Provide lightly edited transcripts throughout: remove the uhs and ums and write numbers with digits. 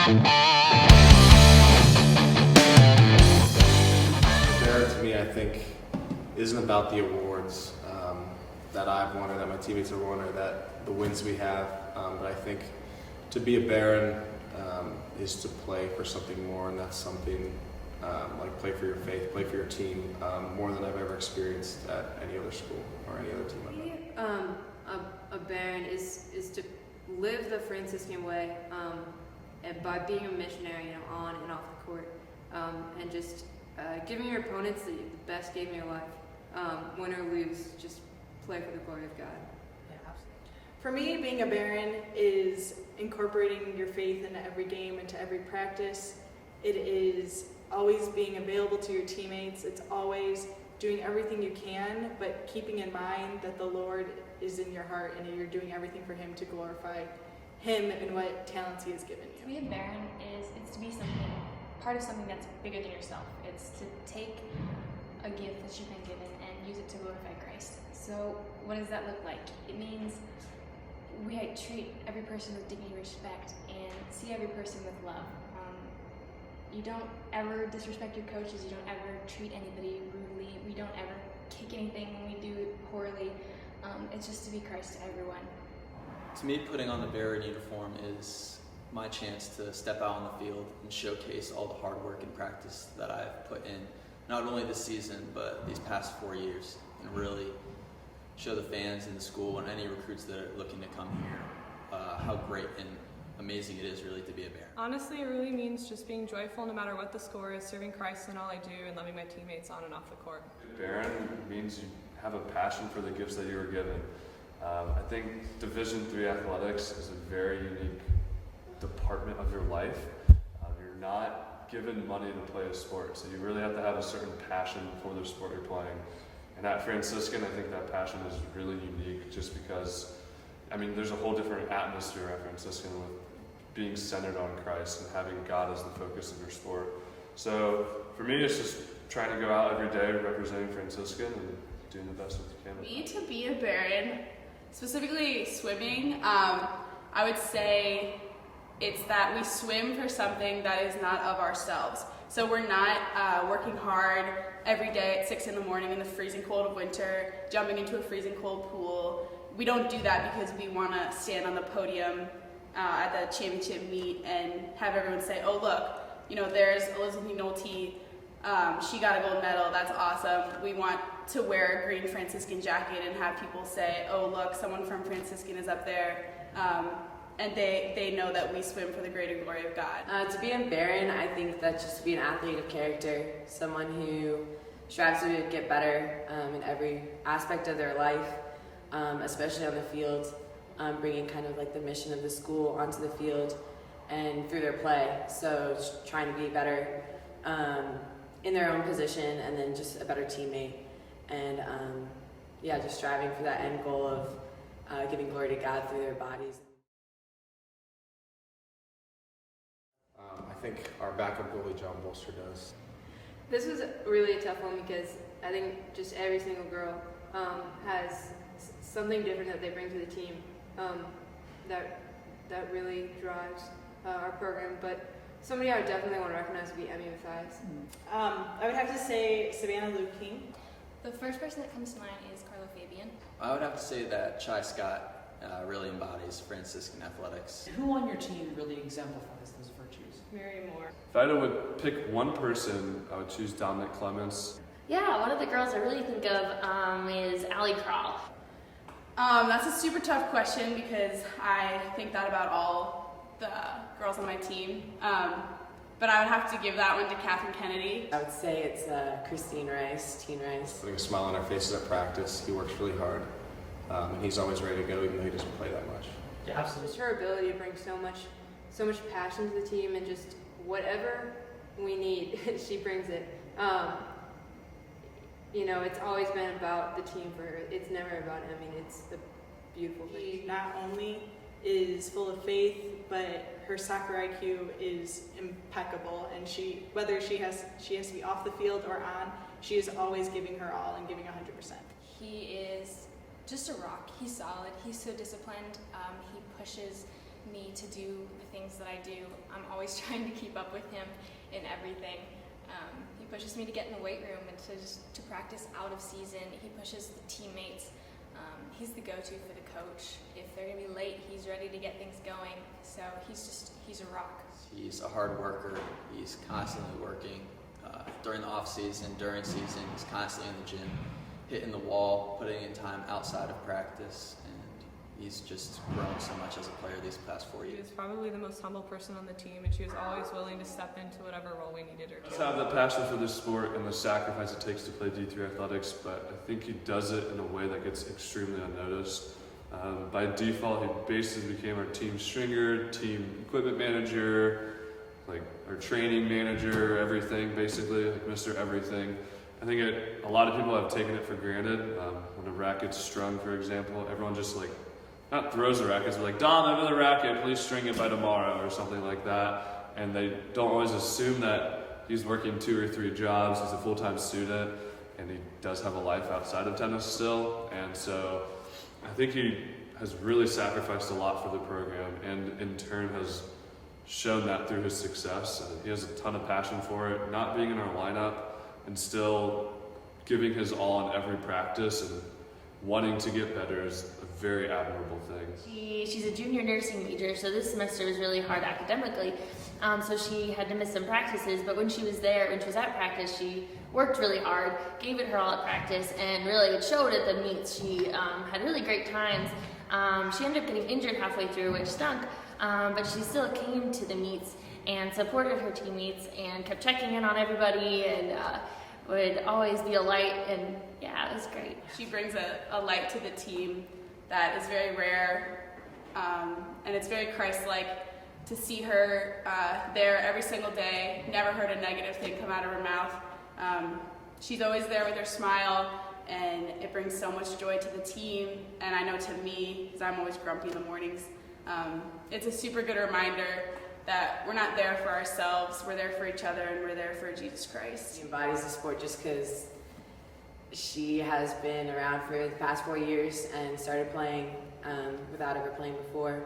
There, to me, I think, isn't about the awards that I've won or that my teammates have won or that the wins we have, but I think to be a Baron is to play for something more, and that's something like play for your faith, play for your team, more than I've ever experienced at any other school or any other team I've met. A Baron is to live the Franciscan way, and by being a missionary, on and off the court, and just giving your opponents the best game of your life. Win or lose, just play for the glory of God. Yeah, absolutely. For me, being a Baron is incorporating your faith into every game, into every practice. It is always being available to your teammates. It's always doing everything you can, but keeping in mind that the Lord is in your heart and you're doing everything for Him to glorify Him and what talents He has given you. To be a Baron it's to be part of something that's bigger than yourself. It's to take a gift that you've been given and use it to glorify Christ. So what does that look like? It means we treat every person with dignity and respect and see every person with love. You don't ever disrespect your coaches. You don't ever treat anybody rudely. We don't ever kick anything when we do it poorly. It's just to be Christ to everyone. To me, putting on the Baron uniform is my chance to step out on the field and showcase all the hard work and practice that I've put in, not only this season, but these past 4 years, and really show the fans in the school and any recruits that are looking to come here how great and amazing it is really to be a Baron. Honestly, it really means just being joyful no matter what the score is, serving Christ in all I do, and loving my teammates on and off the court. Baron means you have a passion for the gifts that you were given. I think Division III athletics is a very unique department of your life. You're not given money to play a sport, so you really have to have a certain passion for the sport you're playing. And at Franciscan, I think that passion is really unique just because, there's a whole different atmosphere at Franciscan with being centered on Christ and having God as the focus of your sport. So for me, it's just trying to go out every day representing Franciscan and doing the best that you can. Me, to be a Baron, specifically swimming, I would say it's that we swim for something that is not of ourselves. So we're not working hard every day at 6 in the morning in the freezing cold of winter, jumping into a freezing cold pool. We don't do that because we want to stand on the podium at the championship meet and have everyone say, oh look, there's Elizabeth Nolte, she got a gold medal, that's awesome. We want to wear a green Franciscan jacket and have people say, oh look, someone from Franciscan is up there. And they know that we swim for the greater glory of God. To be a Baron, I think that's just to be an athlete of character, someone who strives to get better in every aspect of their life, especially on the field, bringing kind of like the mission of the school onto the field and through their play. So just trying to be better in their own position and then just a better teammate. And just striving for that end goal of giving glory to God through their bodies. I think our backup goalie, John Bolster, does. This was really a tough one because I think just every single girl has something different that they bring to the team that really drives our program. But somebody I would definitely want to recognize would be Emmy Mathias. I would have to say Savannah Luke King. The first person that comes to mind is Carlo Fabian. I would have to say that Chai Scott really embodies Franciscan athletics. Who on your team really exemplifies those virtues? Mary Moore. If I would pick one person, I would choose Dominic Clements. Yeah, one of the girls I really think of is Allie Crawl. That's a super tough question because I think that about all the girls on my team. But I would have to give that one to Catherine Kennedy. I would say it's Christine Rice, Teen Rice. Putting a smile on our faces at practice. He works really hard, and he's always ready to go even though he doesn't play that much. Yeah, absolutely. Just her ability to bring so much passion to the team and just whatever we need, she brings it. It's always been about the team for her. It's never about it's the beautiful thing. She not only is full of faith, but her soccer IQ is impeccable, and whether she has to be off the field or on, she is always giving her all and giving 100%. He is just a rock. He's solid. He's so disciplined. He pushes me to do the things that I do. I'm always trying to keep up with him in everything. He pushes me to get in the weight room and to practice out of season. He pushes the teammates. He's the go-to for the coach. If they're gonna be late, he's ready to get things going. So he's a rock. He's a hard worker. He's constantly working. During the off season, during season, he's constantly in the gym, hitting the wall, putting in time outside of practice, and he's just grown so much as a player these past 4 She years. was probably the most humble person on the team, and she was always willing to step into whatever role we needed her Just to. have the passion for this sport and the sacrifice it takes to play D3 athletics, but I think he does it in a way that gets extremely unnoticed. By default, he basically became our team stringer, team equipment manager, like our training manager, everything basically, like Mr. Everything. I think a lot of people have taken it for granted. When a racket's strung, for example, everyone just like, not throws the rackets, but like, Dom, I have another racket, please string it by tomorrow, or something like that. And they don't always assume that he's working 2 or 3 jobs, he's a full-time student, and he does have a life outside of tennis still. And so I think he has really sacrificed a lot for the program, and in turn has shown that through his success. He has a ton of passion for it, not being in our lineup and still giving his all in every practice and wanting to get better is a very admirable thing. She's a junior nursing major, so this semester was really hard academically. So she had to miss some practices, but when she was at practice, she worked really hard, gave it her all at practice, and really it showed at the meets. She had really great times. She ended up getting injured halfway through, which stunk, but she still came to the meets and supported her teammates and kept checking in on everybody and would always be a light, and yeah, it was great. She brings a light to the team that is very rare, and it's very Christ-like to see her there every single day. Never heard a negative thing come out of her mouth. She's always there with her smile, and it brings so much joy to the team, and I know to me, because I'm always grumpy in the mornings. It's a super good reminder that we're not there for ourselves, we're there for each other, and we're there for Jesus Christ. She embodies the sport just because she has been around for the past 4 years and started playing without ever playing before.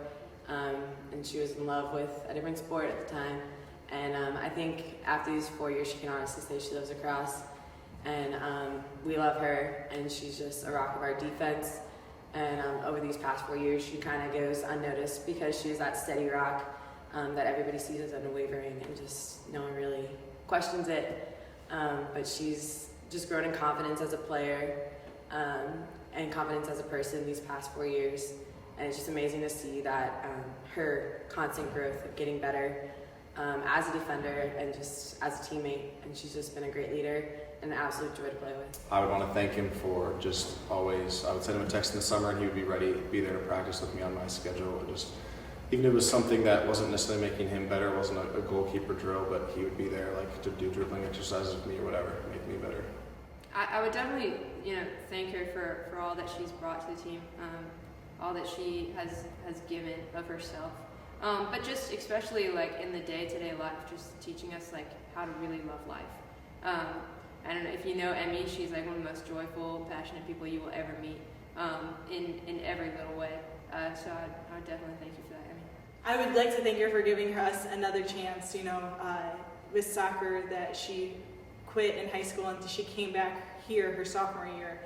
And she was in love with a different sport at the time. And I think after these 4 years, she can honestly say she lives across. And we love her, and she's just a rock of our defense. And over these past 4 years, she kind of goes unnoticed because she's that steady rock that everybody sees as unwavering, and just no one really questions it. But she's just grown in confidence as a player and confidence as a person these past 4 years. And it's just amazing to see that her constant growth of getting better as a defender and just as a teammate. And she's just been a great leader and an absolute joy to play with. I would want to thank him for just always, I would send him a text in the summer and he would be ready to be there to practice with me on my schedule. And just, even if it was something that wasn't necessarily making him better, it wasn't a goalkeeper drill, but he would be there like to do dribbling exercises with me or whatever, make me better. I would definitely, thank her for all that she's brought to the team, all that she has given of herself. But just especially like in the day-to-day life, just teaching us like how to really love life. I don't know if you know Emmy, she's like one of the most joyful, passionate people you will ever meet in every little way. So I would definitely thank you for that, Emmy. I would like to thank her for giving us another chance, with soccer, that she quit in high school and she came back here her sophomore year,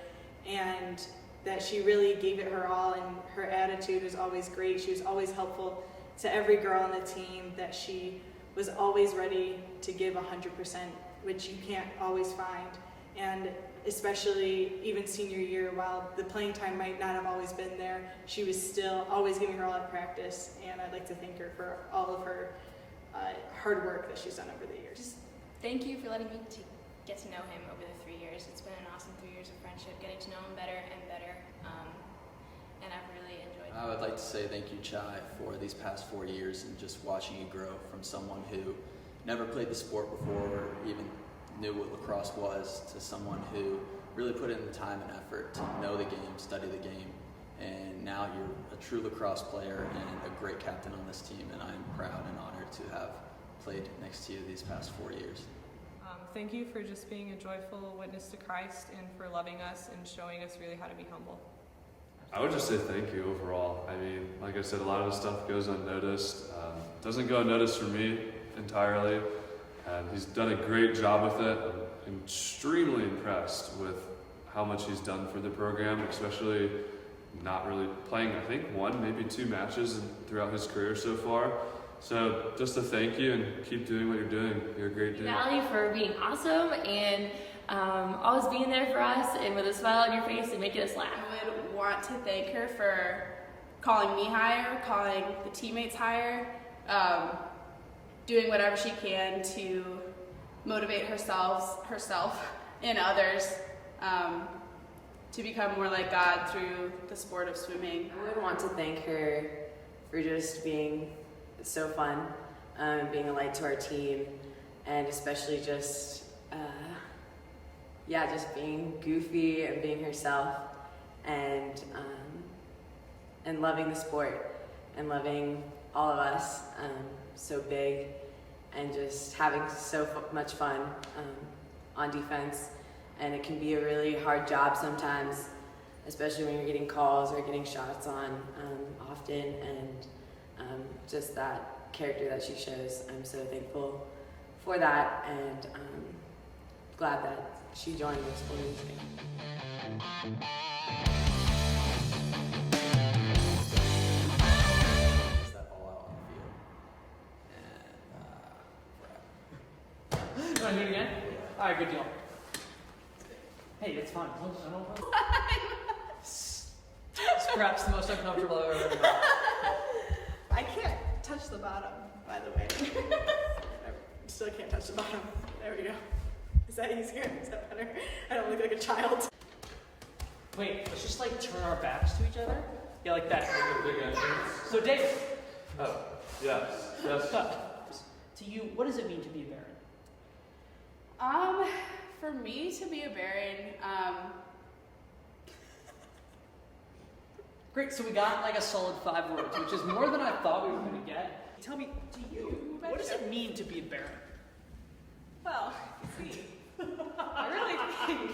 and that she really gave it her all, and her attitude was always great. She was always helpful to every girl on the team, that she was always ready to give 100%, which you can't always find. And especially even senior year, while the playing time might not have always been there, she was still always giving her all at practice. And I'd like to thank her for all of her hard work that she's done over the years. Just thank you for letting me get to know him over the 3 years. It's been an awesome 3 years of friendship, getting to know him better and better, and I've really enjoyed it. I would like to say thank you, Chai, for these past 4 years and just watching you grow from someone who never played the sport before or even knew what lacrosse was, to someone who really put in the time and effort to know the game, study the game, and now you're a true lacrosse player and a great captain on this team, and I'm proud and honored to have played next to you these past 4 years. Thank you for just being a joyful witness to Christ and for loving us and showing us really how to be humble. I would just say thank you overall. I mean, like I said, a lot of the stuff goes unnoticed. Doesn't go unnoticed for me entirely. And he's done a great job with it. I'm extremely impressed with how much he's done for the program, especially not really playing, I think, 1, maybe 2 matches throughout his career so far. So just a thank you, and keep doing what you're doing. You're a great dude. Valley, for being awesome and always being there for us and with a smile on your face and making us laugh. I would want to thank her for calling me higher, calling the teammates higher, doing whatever she can to motivate herself and others to become more like God through the sport of swimming. I would want to thank her for just being so fun, being a light to our team, and especially just just being goofy and being herself, and loving the sport and loving all of us so big, and just having so much fun on defense. And it can be a really hard job sometimes, especially when you're getting calls or getting shots on often, and just that character that she shows. I'm so thankful for that, and glad that she joined the sporting team. That all out on the field. And You want to do it again? All right, good deal. Hey, it's fine. I don't know. It's perhaps the most uncomfortable I've ever been. I can't touch the bottom, by the way. I still can't touch the bottom. There we go. Is that easier? Is that better? I don't look like a child. Wait, let's just like turn our backs to each other. Yeah, like that. Big entrance. So, David, Oh, yes. to you, what does it mean to be a Baron? For me to be a Baron, Great, so we got like a solid 5 words, which is more than I thought we were going to get. Tell me, to you, what does it mean to be a Baron? Well, you see, I really think